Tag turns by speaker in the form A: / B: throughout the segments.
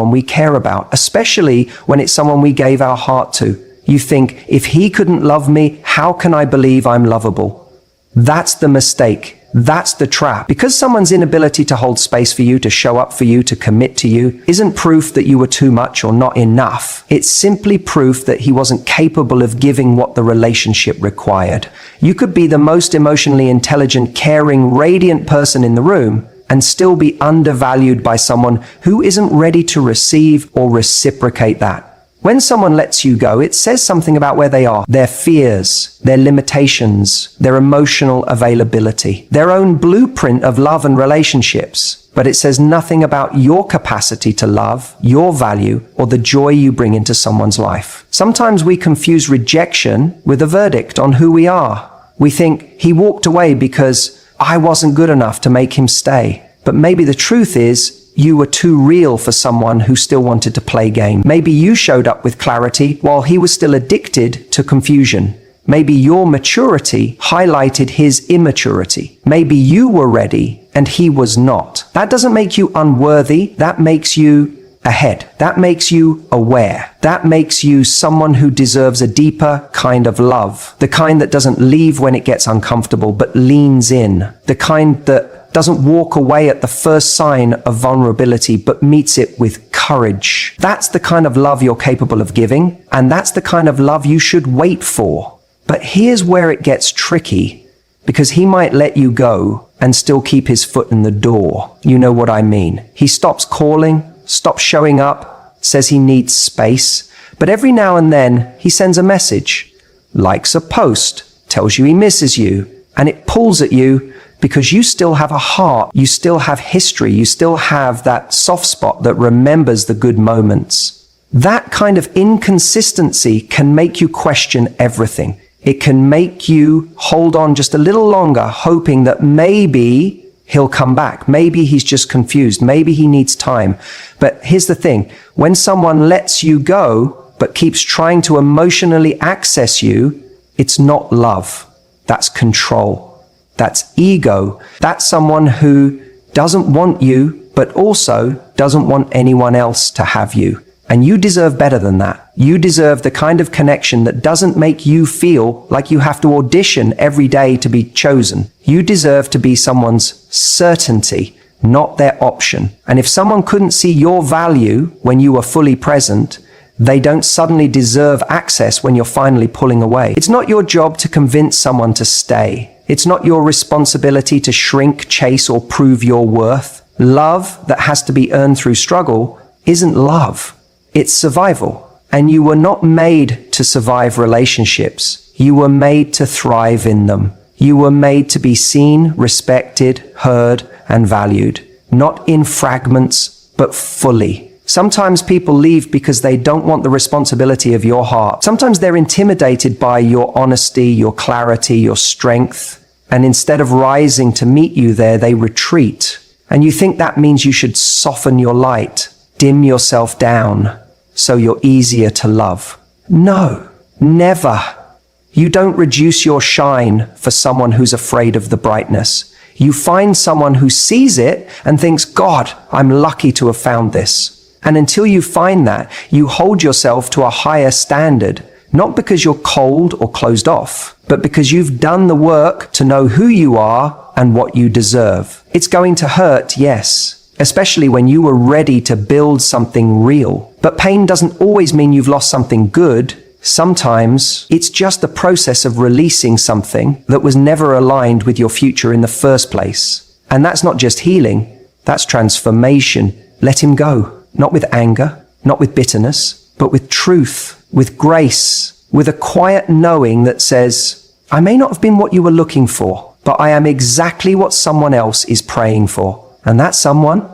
A: someone we care about, especially when it's someone we gave our heart to. You think, if he couldn't love me, how can I believe I'm lovable? That's the mistake. That's the trap. Because someone's inability to hold space for you, to show up for you, to commit to you, isn't proof that you were too much or not enough. It's simply proof that he wasn't capable of giving what the relationship required. You could be the most emotionally intelligent, caring, radiant person in the room and still be undervalued by someone who isn't ready to receive or reciprocate that. When someone lets you go, it says something about where they are, their fears, their limitations, their emotional availability, their own blueprint of love and relationships. But it says nothing about your capacity to love, your value, or the joy you bring into someone's life. Sometimes we confuse rejection with a verdict on who we are. We think, he walked away because I wasn't good enough to make him stay. But maybe the truth is, you were too real for someone who still wanted to play game. Maybe you showed up with clarity while he was still addicted to confusion. Maybe your maturity highlighted his immaturity. Maybe you were ready and he was not. That doesn't make you unworthy. That makes you ahead. That makes you aware. That makes you someone who deserves a deeper kind of love. The kind that doesn't leave when it gets uncomfortable, but leans in. The kind that doesn't walk away at the first sign of vulnerability, but meets it with courage. That's the kind of love you're capable of giving, and that's the kind of love you should wait for. But here's where it gets tricky, because he might let you go and still keep his foot in the door. You know what I mean. He stops calling, stops showing up, says he needs space, but every now and then he sends a message, likes a post, tells you he misses you, and it pulls at you because you still have a heart, you still have history, you still have that soft spot that remembers the good moments. That kind of inconsistency can make you question everything. It can make you hold on just a little longer, hoping that maybe he'll come back. Maybe he's just confused. Maybe he needs time. But here's the thing. When someone lets you go, but keeps trying to emotionally access you, it's not love. That's control. That's ego. That's someone who doesn't want you, but also doesn't want anyone else to have you. And you deserve better than that. You deserve the kind of connection that doesn't make you feel like you have to audition every day to be chosen. You deserve to be someone's certainty, not their option. And if someone couldn't see your value when you were fully present, they don't suddenly deserve access when you're finally pulling away. It's not your job to convince someone to stay. It's not your responsibility to shrink, chase, or prove your worth. Love that has to be earned through struggle isn't love. It's survival. And you were not made to survive relationships. You were made to thrive in them. You were made to be seen, respected, heard, and valued. Not in fragments, but fully. Sometimes people leave because they don't want the responsibility of your heart. Sometimes they're intimidated by your honesty, your clarity, your strength. And instead of rising to meet you there, they retreat. And you think that means you should soften your light, dim yourself down, so you're easier to love. No, never. You don't reduce your shine for someone who's afraid of the brightness. You find someone who sees it and thinks, God, I'm lucky to have found this. And until you find that, you hold yourself to a higher standard, not because you're cold or closed off, but because you've done the work to know who you are and what you deserve. It's going to hurt, yes, especially when you were ready to build something real. But pain doesn't always mean you've lost something good. Sometimes it's just the process of releasing something that was never aligned with your future in the first place. And that's not just healing, that's transformation. Let him go. Not with anger, not with bitterness, but with truth, with grace, with a quiet knowing that says, I may not have been what you were looking for, but I am exactly what someone else is praying for. And that someone,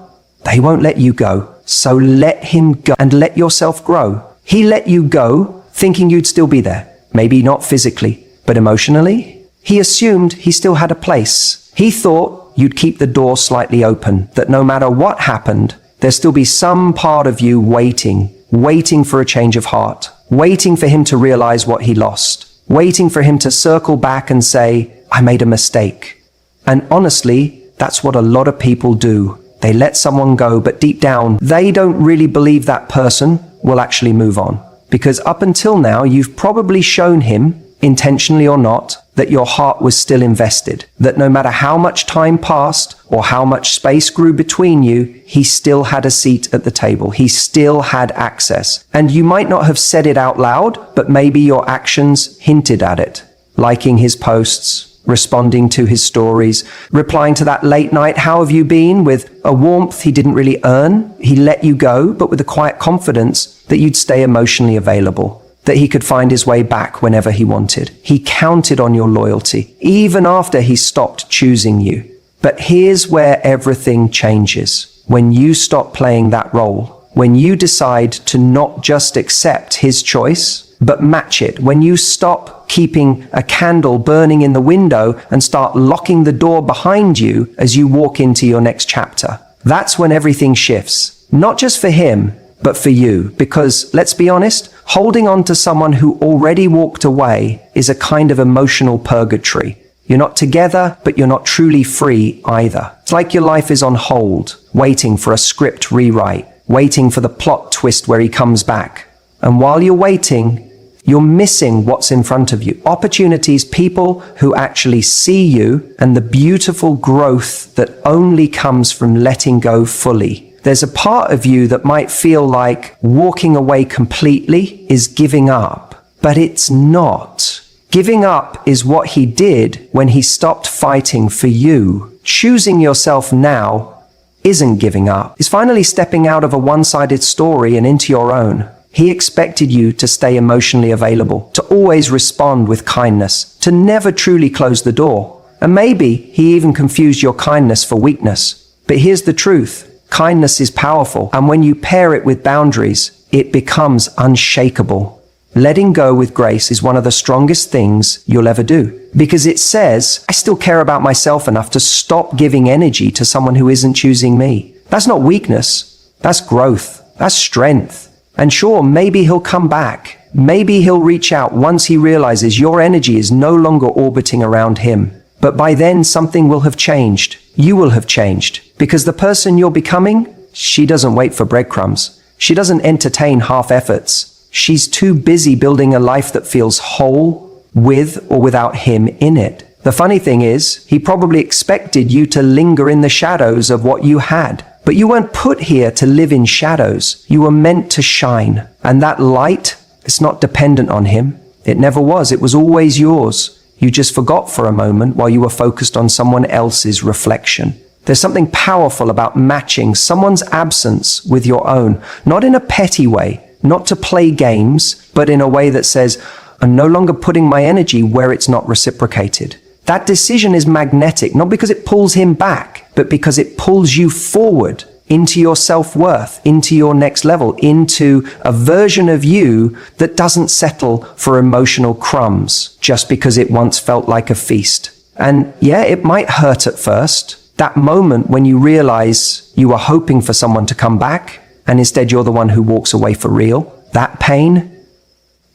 A: they won't let you go. So let him go and let yourself grow. He let you go thinking you'd still be there. Maybe not physically, but emotionally. He assumed he still had a place. He thought you'd keep the door slightly open, that no matter what happened, there'll still be some part of you waiting for a change of heart, waiting for him to realize what he lost, waiting for him to circle back and say, I made a mistake. And honestly, that's what a lot of people do. They let someone go, but deep down, they don't really believe that person will actually move on. Because up until now, you've probably shown him, intentionally or not, that your heart was still invested, that no matter how much time passed or how much space grew between you, he still had a seat at the table. He still had access. And you might not have said it out loud, but maybe your actions hinted at it. Liking his posts, responding to his stories, replying to that late night, "How have you been?" with a warmth he didn't really earn. He let you go, but with a quiet confidence that you'd stay emotionally available, that he could find his way back whenever he wanted. He counted on your loyalty, even after he stopped choosing you. But here's where everything changes. When you stop playing that role, when you decide to not just accept his choice, but match it, when you stop keeping a candle burning in the window and start locking the door behind you as you walk into your next chapter, that's when everything shifts. Not just for him, but for you. Because, let's be honest, holding on to someone who already walked away is a kind of emotional purgatory. You're not together, but you're not truly free either. It's like your life is on hold, waiting for a script rewrite, waiting for the plot twist where he comes back. And while you're waiting, you're missing what's in front of you. Opportunities, people who actually see you, and the beautiful growth that only comes from letting go fully. There's a part of you that might feel like walking away completely is giving up, but it's not. Giving up is what he did when he stopped fighting for you. Choosing yourself now isn't giving up. It's finally stepping out of a one-sided story and into your own. He expected you to stay emotionally available, to always respond with kindness, to never truly close the door. And maybe he even confused your kindness for weakness. But here's the truth. Kindness is powerful, and when you pair it with boundaries, it becomes unshakable. Letting go with grace is one of the strongest things you'll ever do, because it says, I still care about myself enough to stop giving energy to someone who isn't choosing me. That's not weakness. That's growth. That's strength. And sure, maybe he'll come back. Maybe he'll reach out once he realizes your energy is no longer orbiting around him. But by then, something will have changed. You will have changed. Because the person you're becoming, she doesn't wait for breadcrumbs. She doesn't entertain half efforts. She's too busy building a life that feels whole, with or without him in it. The funny thing is, he probably expected you to linger in the shadows of what you had. But you weren't put here to live in shadows. You were meant to shine. And that light, it's not dependent on him. It never was. It was always yours. You just forgot for a moment while you were focused on someone else's reflection. There's something powerful about matching someone's absence with your own, not in a petty way, not to play games, but in a way that says, I'm no longer putting my energy where it's not reciprocated. That decision is magnetic, not because it pulls him back, but because it pulls you forward into your self-worth, into your next level, into a version of you that doesn't settle for emotional crumbs just because it once felt like a feast. And yeah, it might hurt at first. That moment when you realize you were hoping for someone to come back and instead you're the one who walks away for real. That pain,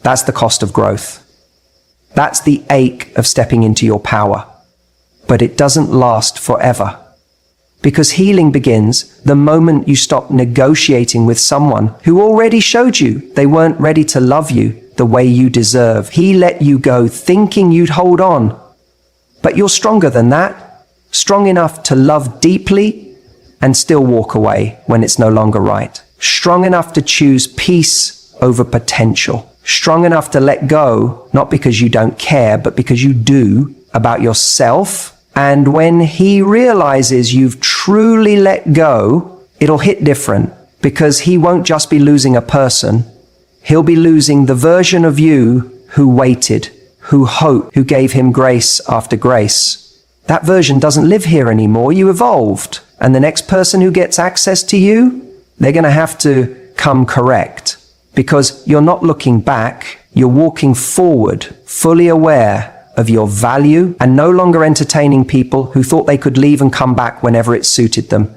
A: that's the cost of growth. That's the ache of stepping into your power. But it doesn't last forever. Because healing begins the moment you stop negotiating with someone who already showed you they weren't ready to love you the way you deserve. He let you go thinking you'd hold on. But you're stronger than that. Strong enough to love deeply and still walk away when it's no longer right. Strong enough to choose peace over potential. Strong enough to let go, not because you don't care, but because you do, about yourself. And when he realizes you've truly let go, it'll hit different, because he won't just be losing a person. He'll be losing the version of you who waited, who hoped, who gave him grace after grace. That version doesn't live here anymore. You evolved. And the next person who gets access to you, they're going to have to come correct, because you're not looking back. You're walking forward, fully aware of your value and no longer entertaining people who thought they could leave and come back whenever it suited them.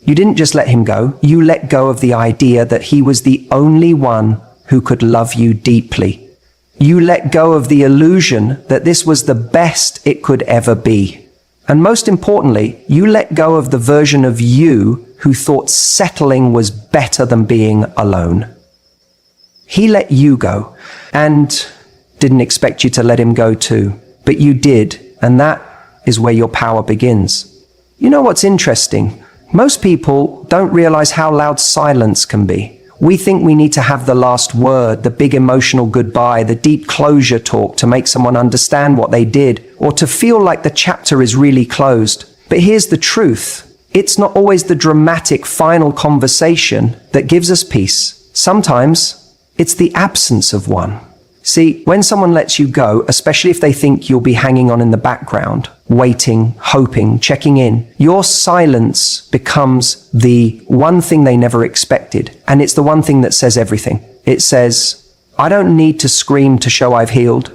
A: You didn't just let him go. You let go of the idea that he was the only one who could love you deeply. You let go of the illusion that this was the best it could ever be. And most importantly, you let go of the version of you who thought settling was better than being alone. He let you go and didn't expect you to let him go too, but you did, and that is where your power begins. You know what's interesting? Most people don't realize how loud silence can be. We think we need to have the last word, the big emotional goodbye, the deep closure talk to make someone understand what they did, or to feel like the chapter is really closed. But here's the truth. It's not always the dramatic final conversation that gives us peace. Sometimes it's the absence of one. See, when someone lets you go, especially if they think you'll be hanging on in the background, waiting, hoping, checking in, your silence becomes the one thing they never expected. And it's the one thing that says everything. It says, I don't need to scream to show I've healed.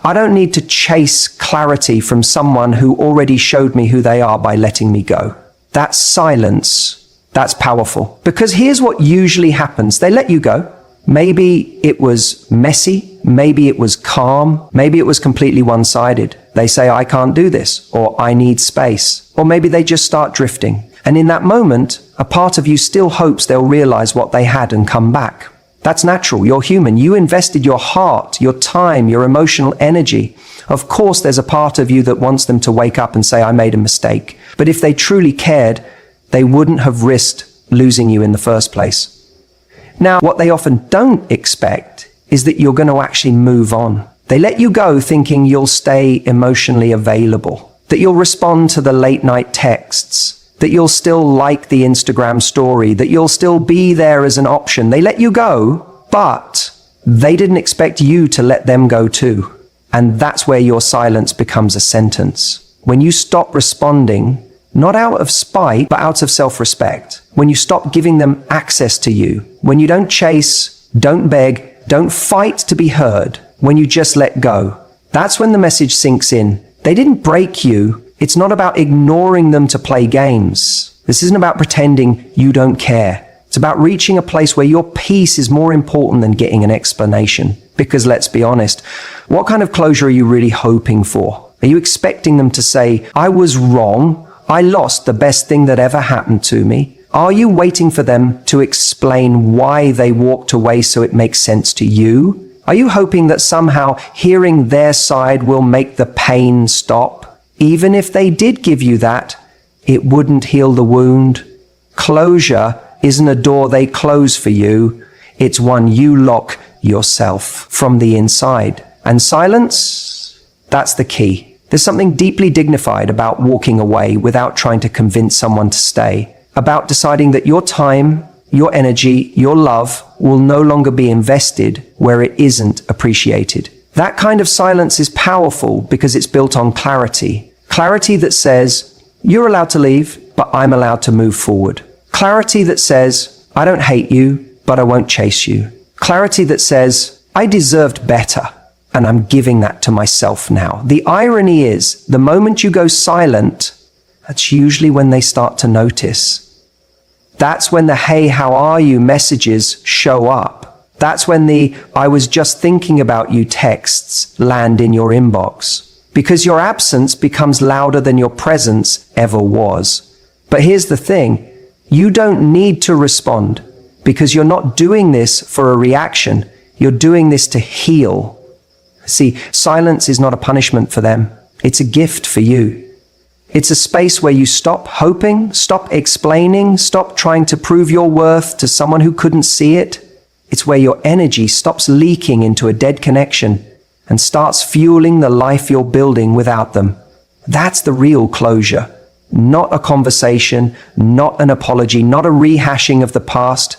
A: I don't need to chase clarity from someone who already showed me who they are by letting me go. That silence, that's powerful. Because here's what usually happens. They let you go. Maybe it was messy, maybe it was calm, maybe it was completely one-sided. They say, I can't do this, or I need space, or maybe they just start drifting. And in that moment, a part of you still hopes they'll realize what they had and come back. That's natural, you're human. You invested your heart, your time, your emotional energy. Of course, there's a part of you that wants them to wake up and say, I made a mistake. But if they truly cared, they wouldn't have risked losing you in the first place. Now, what they often don't expect is that you're going to actually move on. They let you go thinking you'll stay emotionally available, that you'll respond to the late night texts, that you'll still like the Instagram story, that you'll still be there as an option. They let you go, but they didn't expect you to let them go too. And that's where your silence becomes a sentence. When you stop responding, not out of spite, but out of self-respect. When you stop giving them access to you. When you don't chase, don't beg, don't fight to be heard. When you just let go. That's when the message sinks in. They didn't break you. It's not about ignoring them to play games. This isn't about pretending you don't care. It's about reaching a place where your peace is more important than getting an explanation. Because let's be honest, what kind of closure are you really hoping for? Are you expecting them to say, I was wrong? I lost the best thing that ever happened to me? Are you waiting for them to explain why they walked away so it makes sense to you? Are you hoping that somehow hearing their side will make the pain stop? Even if they did give you that, it wouldn't heal the wound. Closure isn't a door they close for you. It's one you lock yourself from the inside. And silence? That's the key. There's something deeply dignified about walking away without trying to convince someone to stay, about deciding that your time, your energy, your love will no longer be invested where it isn't appreciated. That kind of silence is powerful because it's built on clarity. Clarity that says, you're allowed to leave, but I'm allowed to move forward. Clarity that says, I don't hate you, but I won't chase you. Clarity that says, I deserved better. And I'm giving that to myself now. The irony is, the moment you go silent, that's usually when they start to notice. That's when the hey, how are you messages show up. That's when the I was just thinking about you texts land in your inbox. Because your absence becomes louder than your presence ever was. But here's the thing, you don't need to respond because you're not doing this for a reaction. You're doing this to heal. See, silence is not a punishment for them. It's a gift for you. It's a space where you stop hoping, stop explaining, stop trying to prove your worth to someone who couldn't see it. It's where your energy stops leaking into a dead connection and starts fueling the life you're building without them. That's the real closure. Not a conversation, not an apology, not a rehashing of the past.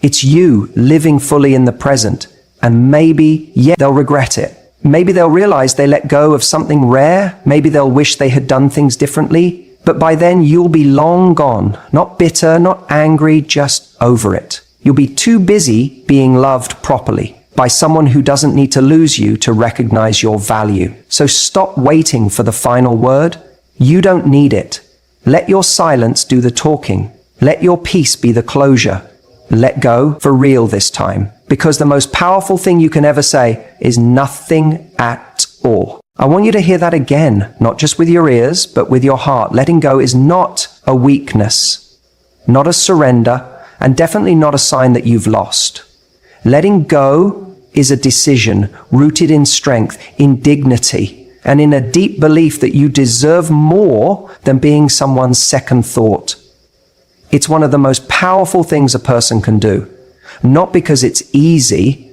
A: It's you living fully in the present. And maybe, yeah, they'll regret it. Maybe they'll realize they let go of something rare. Maybe they'll wish they had done things differently. But by then you'll be long gone. Not bitter, not angry, just over it. You'll be too busy being loved properly by someone who doesn't need to lose you to recognize your value. So stop waiting for the final word. You don't need it. Let your silence do the talking. Let your peace be the closure. Let go for real this time. Because the most powerful thing you can ever say is nothing at all. I want you to hear that again, not just with your ears, but with your heart. Letting go is not a weakness, not a surrender, and definitely not a sign that you've lost. Letting go is a decision rooted in strength, in dignity, and in a deep belief that you deserve more than being someone's second thought. It's one of the most powerful things a person can do, not because it's easy,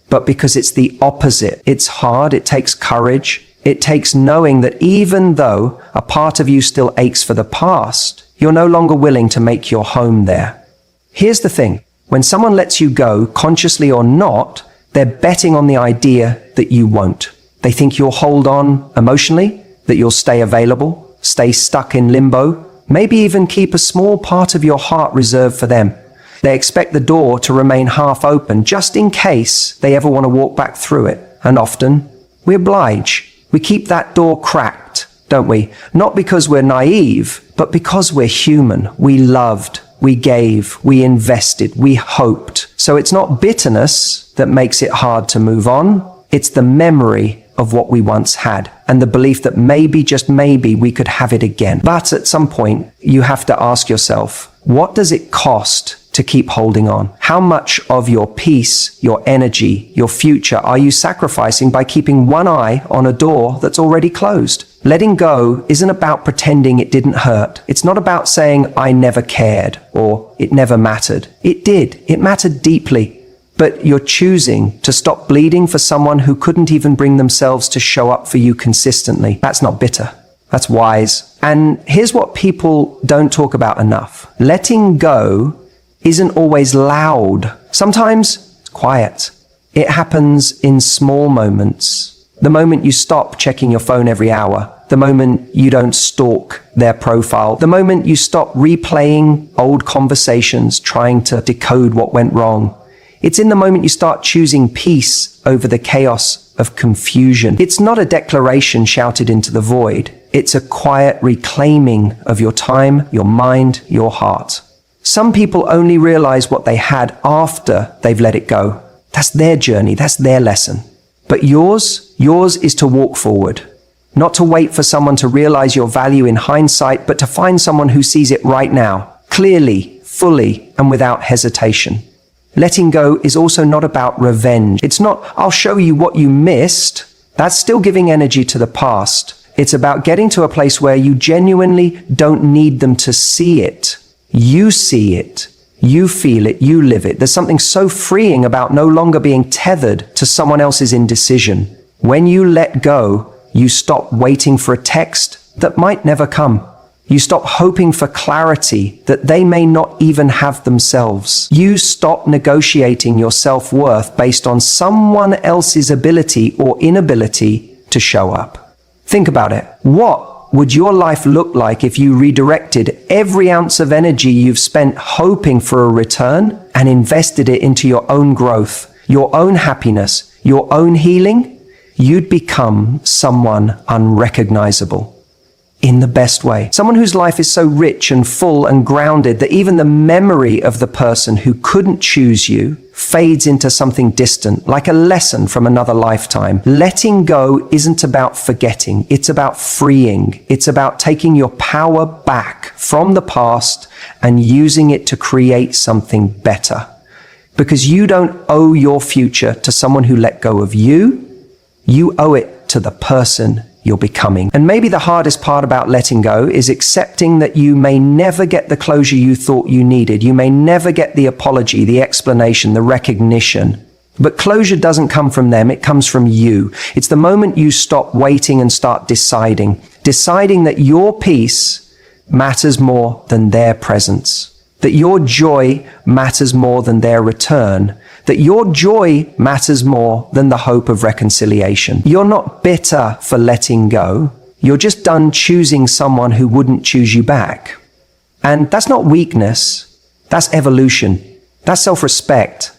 A: but because it's the opposite. It's hard, it takes courage, it takes knowing that even though a part of you still aches for the past, you're no longer willing to make your home there. Here's the thing, when someone lets you go, consciously or not, they're betting on the idea that you won't. They think you'll hold on emotionally, that you'll stay available, stay stuck in limbo, maybe even keep a small part of your heart reserved for them. They expect the door to remain half open just in case they ever want to walk back through it. And often, we oblige. We keep that door cracked, don't we? Not because we're naive, but because we're human. We loved, we gave, we invested, we hoped. So it's not bitterness that makes it hard to move on. It's the memory of what we once had and the belief that maybe, just maybe, we could have it again. But at some point, you have to ask yourself, what does it cost to keep holding on? How much of your peace, your energy, your future are you sacrificing by keeping one eye on a door that's already closed? Letting go isn't about pretending it didn't hurt. It's not about saying, I never cared, or it never mattered. It did. It mattered deeply. But you're choosing to stop bleeding for someone who couldn't even bring themselves to show up for you consistently. That's not bitter. That's wise. And here's what people don't talk about enough. Letting go isn't always loud. Sometimes it's quiet. It happens in small moments. The moment you stop checking your phone every hour, the moment you don't stalk their profile, the moment you stop replaying old conversations trying to decode what went wrong. It's in the moment you start choosing peace over the chaos of confusion. It's not a declaration shouted into the void. It's a quiet reclaiming of your time, your mind, your heart. Some people only realize what they had after they've let it go. That's their journey, that's their lesson. But yours is to walk forward. Not to wait for someone to realize your value in hindsight, but to find someone who sees it right now, clearly, fully, and without hesitation. Letting go is also not about revenge. It's not, I'll show you what you missed. That's still giving energy to the past. It's about getting to a place where you genuinely don't need them to see it. You see it. You feel it. You live it. There's something so freeing about no longer being tethered to someone else's indecision. When you let go, you stop waiting for a text that might never come. You stop hoping for clarity that they may not even have themselves. You stop negotiating your self-worth based on someone else's ability or inability to show up. Think about it. What would your life look like if you redirected every ounce of energy you've spent hoping for a return and invested it into your own growth, your own happiness, your own healing? You'd become someone unrecognizable. In the best way. Someone whose life is so rich and full and grounded that even the memory of the person who couldn't choose you fades into something distant, like a lesson from another lifetime. Letting go isn't about forgetting. It's about freeing. It's about taking your power back from the past and using it to create something better. Because you don't owe your future to someone who let go of you. You owe it to the person you're becoming. And maybe the hardest part about letting go is accepting that you may never get the closure you thought you needed. You may never get the apology, the explanation, the recognition. But closure doesn't come from them, it comes from you. It's the moment you stop waiting and start deciding that your peace matters more than their presence, that your joy matters more than their return, that your joy matters more than the hope of reconciliation. You're not bitter for letting go. You're just done choosing someone who wouldn't choose you back. And that's not weakness. That's evolution. That's self-respect.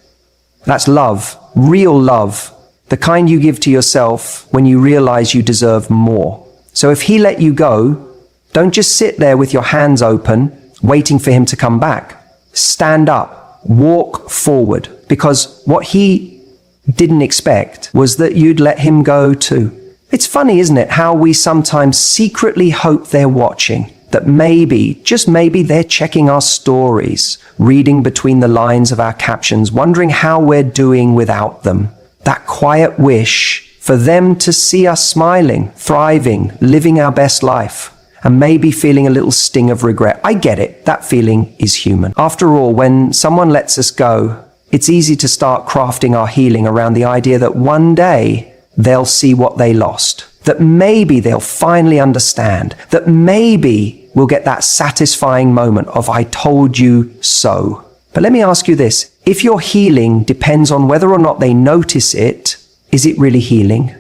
A: That's love, real love, the kind you give to yourself when you realize you deserve more. So if he let you go, don't just sit there with your hands open, waiting for him to come back. Stand up, walk forward. Because what he didn't expect was that you'd let him go too. It's funny, isn't it, how we sometimes secretly hope they're watching, that maybe, just maybe, they're checking our stories, reading between the lines of our captions, wondering how we're doing without them. That quiet wish for them to see us smiling, thriving, living our best life, and maybe feeling a little sting of regret. I get it, that feeling is human. After all, when someone lets us go, it's easy to start crafting our healing around the idea that one day they'll see what they lost, that maybe they'll finally understand, that maybe we'll get that satisfying moment of "I told you so." But let me ask you this, if your healing depends on whether or not they notice it, is it really healing?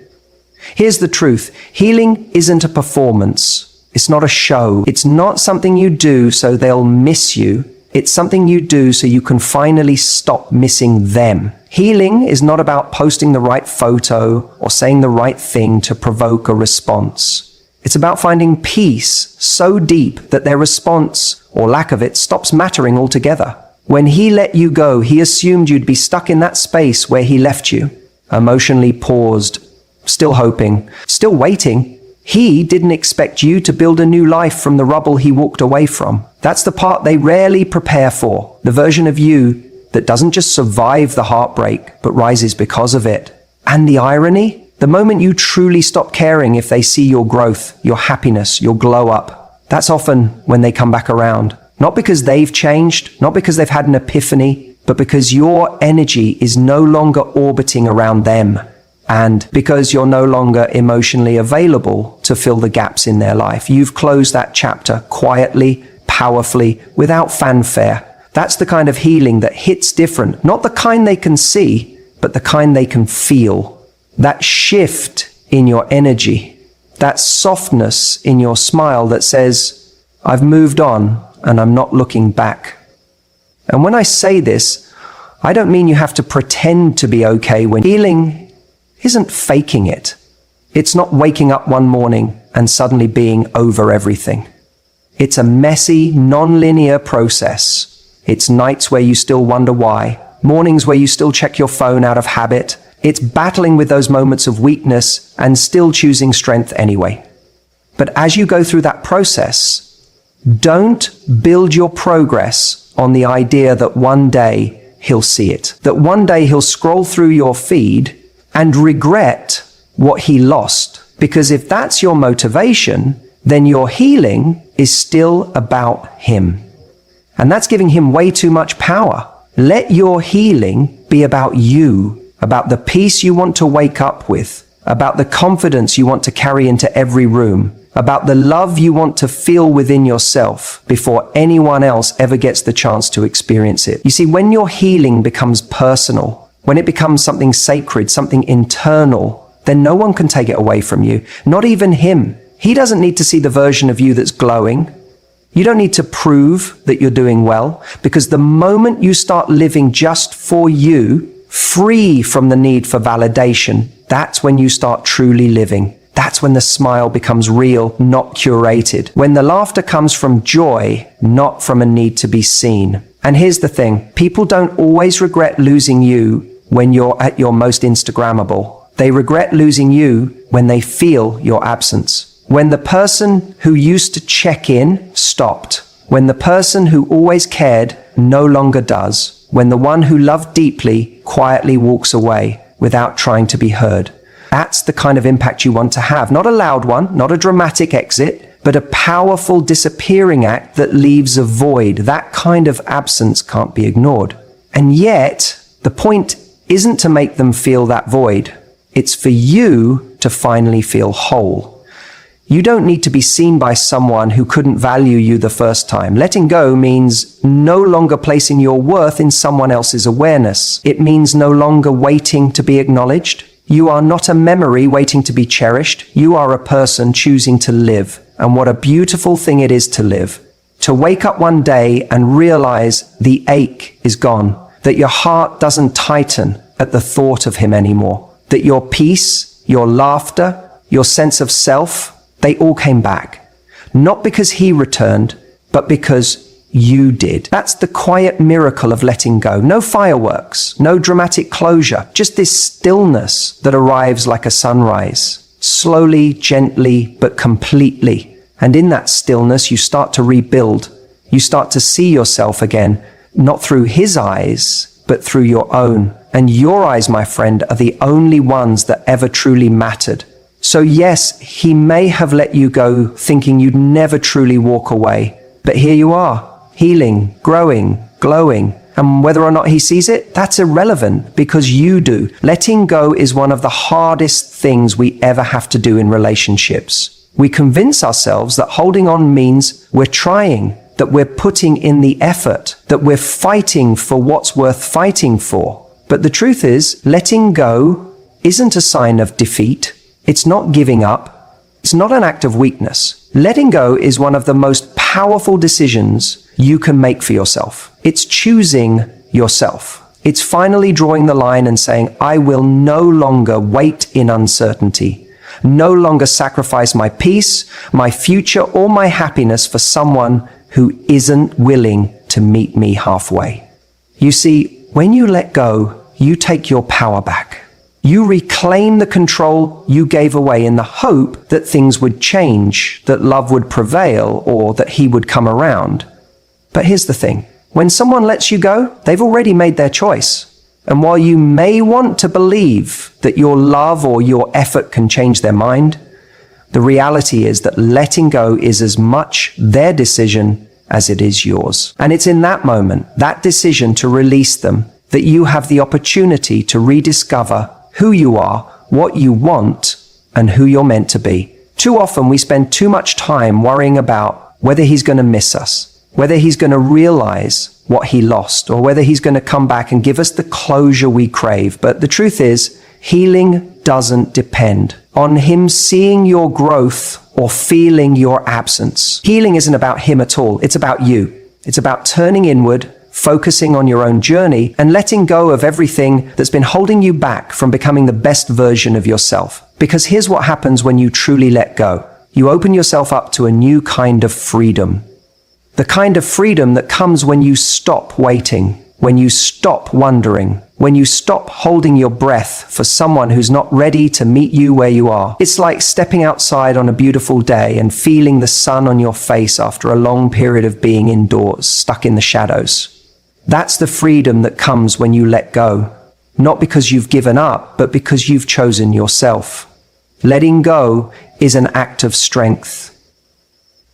A: Here's the truth, healing isn't a performance. It's not a show. It's not something you do so they'll miss you. It's something you do so you can finally stop missing them. Healing is not about posting the right photo or saying the right thing to provoke a response. It's about finding peace so deep that their response, or lack of it, stops mattering altogether. When he let you go, he assumed you'd be stuck in that space where he left you, emotionally paused, still hoping, still waiting. He didn't expect you to build a new life from the rubble he walked away from. That's the part they rarely prepare for, the version of you that doesn't just survive the heartbreak, but rises because of it. And the irony? The moment you truly stop caring if they see your growth, your happiness, your glow up, that's often when they come back around. Not because they've changed, not because they've had an epiphany, but because your energy is no longer orbiting around them. And because you're no longer emotionally available to fill the gaps in their life. You've closed that chapter quietly, powerfully, without fanfare. That's the kind of healing that hits different. Not the kind they can see, but the kind they can feel. That shift in your energy, that softness in your smile that says, "I've moved on and I'm not looking back." And when I say this, I don't mean you have to pretend to be okay when healing isn't faking it. It's not waking up one morning and suddenly being over everything. It's a messy, non-linear process. It's nights where you still wonder why, mornings where you still check your phone out of habit. It's battling with those moments of weakness and still choosing strength anyway. But as you go through that process, don't build your progress on the idea that one day he'll see it, that one day he'll scroll through your feed and regret what he lost. Because if that's your motivation, then your healing is still about him. And that's giving him way too much power. Let your healing be about you, about the peace you want to wake up with, about the confidence you want to carry into every room, about the love you want to feel within yourself before anyone else ever gets the chance to experience it. You see, when your healing becomes personal, when it becomes something sacred, something internal, then no one can take it away from you, not even him. He doesn't need to see the version of you that's glowing. You don't need to prove that you're doing well, because the moment you start living just for you, free from the need for validation, that's when you start truly living. That's when the smile becomes real, not curated. When the laughter comes from joy, not from a need to be seen. And here's the thing, people don't always regret losing you when you're at your most Instagrammable. They regret losing you when they feel your absence. When the person who used to check in stopped. When the person who always cared no longer does. When the one who loved deeply quietly walks away without trying to be heard. That's the kind of impact you want to have. Not a loud one, not a dramatic exit, but a powerful disappearing act that leaves a void. That kind of absence can't be ignored. And yet, the point isn't to make them feel that void. It's for you to finally feel whole. You don't need to be seen by someone who couldn't value you the first time. Letting go means no longer placing your worth in someone else's awareness. It means no longer waiting to be acknowledged. You are not a memory waiting to be cherished. You are a person choosing to live. And what a beautiful thing it is to live. To wake up one day and realize the ache is gone. That your heart doesn't tighten at the thought of him anymore. That your peace, your laughter, your sense of self, they all came back. Not because he returned, but because you did. That's the quiet miracle of letting go. No fireworks, no dramatic closure, just this stillness that arrives like a sunrise. slowly, gently, but completely. And in that stillness, you start to rebuild. You start to see yourself again, not through his eyes, but through your own. And your eyes, my friend, are the only ones that ever truly mattered. So yes, he may have let you go thinking you'd never truly walk away. But here you are, healing, growing, glowing. And whether or not he sees it, that's irrelevant because you do. Letting go is one of the hardest things we ever have to do in relationships. We convince ourselves that holding on means we're trying, that we're putting in the effort, that we're fighting for what's worth fighting for. But the truth is, letting go isn't a sign of defeat. It's not giving up. It's not an act of weakness. Letting go is one of the most powerful decisions you can make for yourself. It's choosing yourself. It's finally drawing the line and saying, I will no longer wait in uncertainty, no longer sacrifice my peace, my future, or my happiness for someone who isn't willing to meet me halfway. You see, when you let go, you take your power back. You reclaim the control you gave away in the hope that things would change, that love would prevail, or that he would come around. But here's the thing. When someone lets you go, they've already made their choice. And while you may want to believe that your love or your effort can change their mind, the reality is that letting go is as much their decision as it is yours. And it's in that moment, that decision to release them, that you have the opportunity to rediscover who you are, what you want, and who you're meant to be. Too often we spend too much time worrying about whether he's going to miss us, whether he's going to realize what he lost, or whether he's going to come back and give us the closure we crave. But the truth is, healing doesn't depend on him seeing your growth or feeling your absence. Healing isn't about him at all. It's about you. It's about turning inward, focusing on your own journey, and letting go of everything that's been holding you back from becoming the best version of yourself. Because here's what happens when you truly let go. You open yourself up to a new kind of freedom. The kind of freedom that comes when you stop waiting, when you stop wondering, when you stop holding your breath for someone who's not ready to meet you where you are. It's like stepping outside on a beautiful day and feeling the sun on your face after a long period of being indoors, stuck in the shadows. That's the freedom that comes when you let go, not because you've given up, but because you've chosen yourself. Letting go is an act of strength.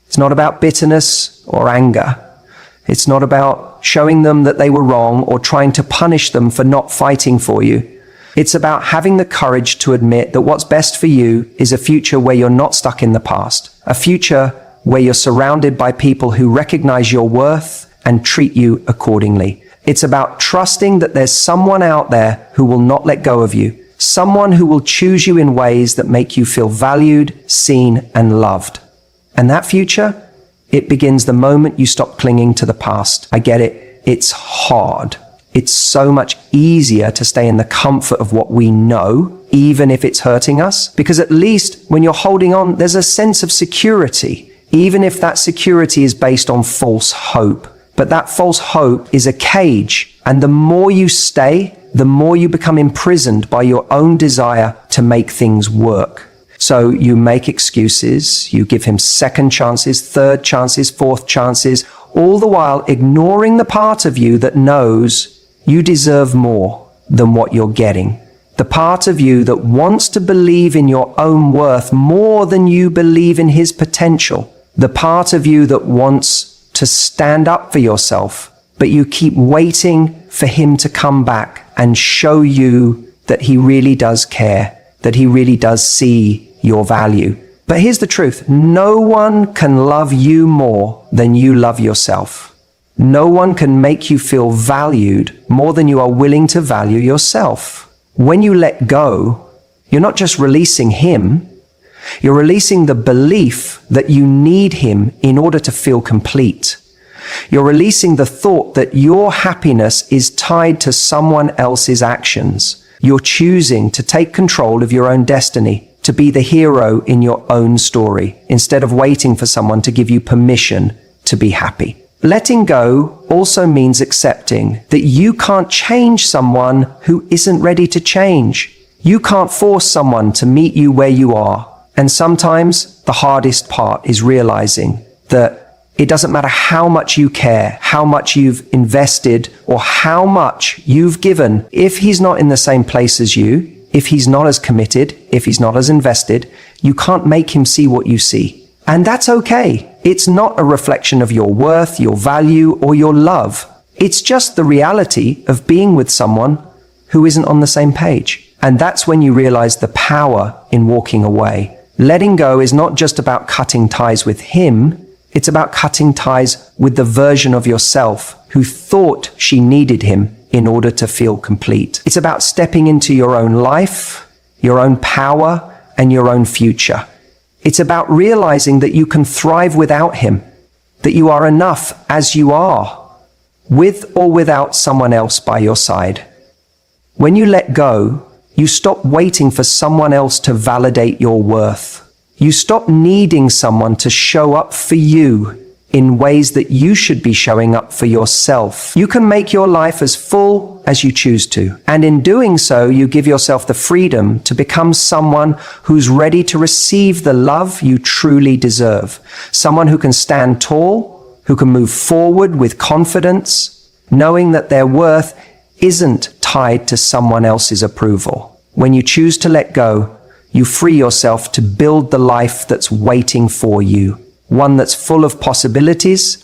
A: It's not about bitterness or anger. It's not about showing them that they were wrong or trying to punish them for not fighting for you. It's about having the courage to admit that what's best for you is a future where you're not stuck in the past, a future where you're surrounded by people who recognize your worth and treat you accordingly. It's about trusting that there's someone out there who will not let go of you, someone who will choose you in ways that make you feel valued, seen, and loved. And that future, it begins the moment you stop clinging to the past. I get it. It's hard. It's so much easier to stay in the comfort of what we know, even if it's hurting us, because at least when you're holding on, there's a sense of security, even if that security is based on false hope. But that false hope is a cage, and the more you stay, the more you become imprisoned by your own desire to make things work. So you make excuses, you give him second chances, third chances, fourth chances, all the while ignoring the part of you that knows you deserve more than what you're getting. The part of you that wants to believe in your own worth more than you believe in his potential. The part of you that wants to stand up for yourself, but you keep waiting for him to come back and show you that he really does care, that he really does see your value. But here's the truth. No one can love you more than you love yourself. No one can make you feel valued more than you are willing to value yourself. When you let go, you're not just releasing him, you're releasing the belief that you need him in order to feel complete. You're releasing the thought that your happiness is tied to someone else's actions. You're choosing to take control of your own destiny, to be the hero in your own story, instead of waiting for someone to give you permission to be happy. Letting go also means accepting that you can't change someone who isn't ready to change. You can't force someone to meet you where you are. And sometimes the hardest part is realizing that it doesn't matter how much you care, how much you've invested, or how much you've given. If he's not in the same place as you, if he's not as committed, if he's not as invested, you can't make him see what you see. And that's okay. It's not a reflection of your worth, your value, or your love. It's just the reality of being with someone who isn't on the same page. And that's when you realize the power in walking away. Letting go is not just about cutting ties with him, it's about cutting ties with the version of yourself who thought she needed him in order to feel complete. It's about stepping into your own life, your own power, and your own future. It's about realizing that you can thrive without him, that you are enough as you are, with or without someone else by your side. When you let go, you stop waiting for someone else to validate your worth. You stop needing someone to show up for you in ways that you should be showing up for yourself. You can make your life as full as you choose to. And in doing so, you give yourself the freedom to become someone who's ready to receive the love you truly deserve. Someone who can stand tall, who can move forward with confidence, knowing that their worth isn't tied to someone else's approval. When you choose to let go, you free yourself to build the life that's waiting for you. One that's full of possibilities,